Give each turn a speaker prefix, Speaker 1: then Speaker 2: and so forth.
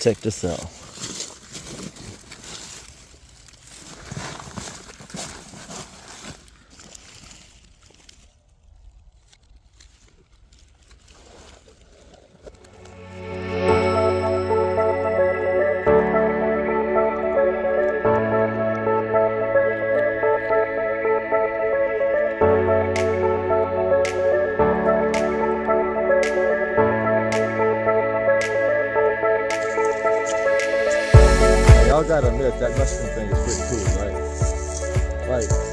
Speaker 1: Check this out. Y'all gotta admit that mushroom thing is pretty cool, right? Like